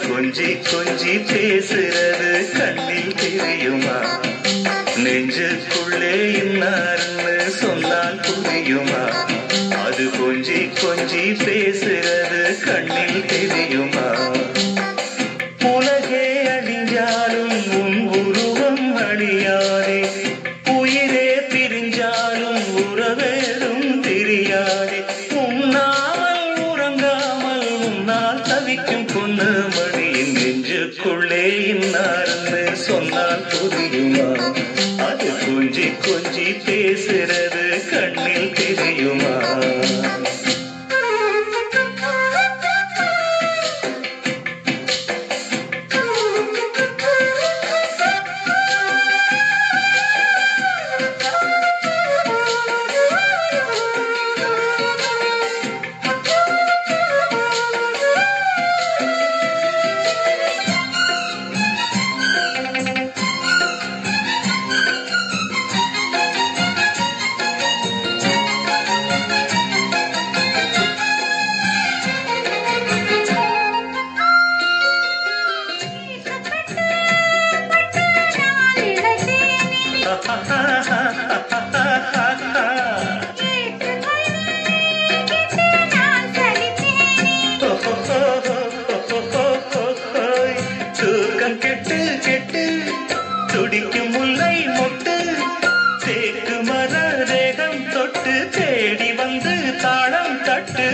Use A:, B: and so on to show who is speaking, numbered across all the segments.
A: கொஞ்சி கொஞ்சி பேசுறது கண்ணில் தெரியுமா? நெஞ்சுக்குள்ளே இன்னார்னு சொன்னால் புரியுமா? அது கொஞ்சி கொஞ்சி பேசுறது கண்ணில் தெரியுமா? உலகே அழிஞ்சாலும் உன் உருவம் அழியாதே, உயிரே பிரிஞ்சாலும் உறவேதும் தெரியாதே. உண்ணாமல் உறங்காமல் உன்னால் தவிக்கும் பொண்ணு மணியின் நெஞ்சுக்குள்ளே இன்னார்னு சொன்னால் புரியுமா? அது கொஞ்சி கொஞ்சி பேசுறது கண்ணில் தெரியுமா? தூக்கம் கெட்டு கெட்டு துடிக்கும் முல்லை மொட்டு, தேக்கு மர தேகம் தொட்டு தேடி வந்து தாளம் தட்டு.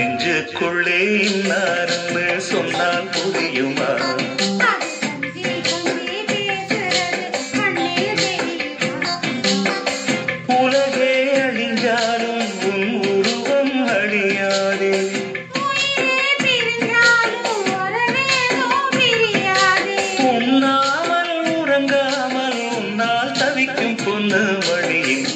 A: நெஞ்சுக்குள்ளே இன்னார்னு சொன்னால் புரியுமா? உலகே அழிஞ்சாலும் உன் உருவம் அழியாதே, உண்ணாமல் உறங்காமல் உன்னால் தவிக்கும் பொண்ணு மணியின்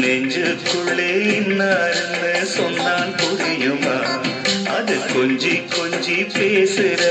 A: நெஞ்சுக்குள்ளே இன்னார்னு சொன்னால் புரியுமா? அது கொஞ்சி கொஞ்சி பேசுற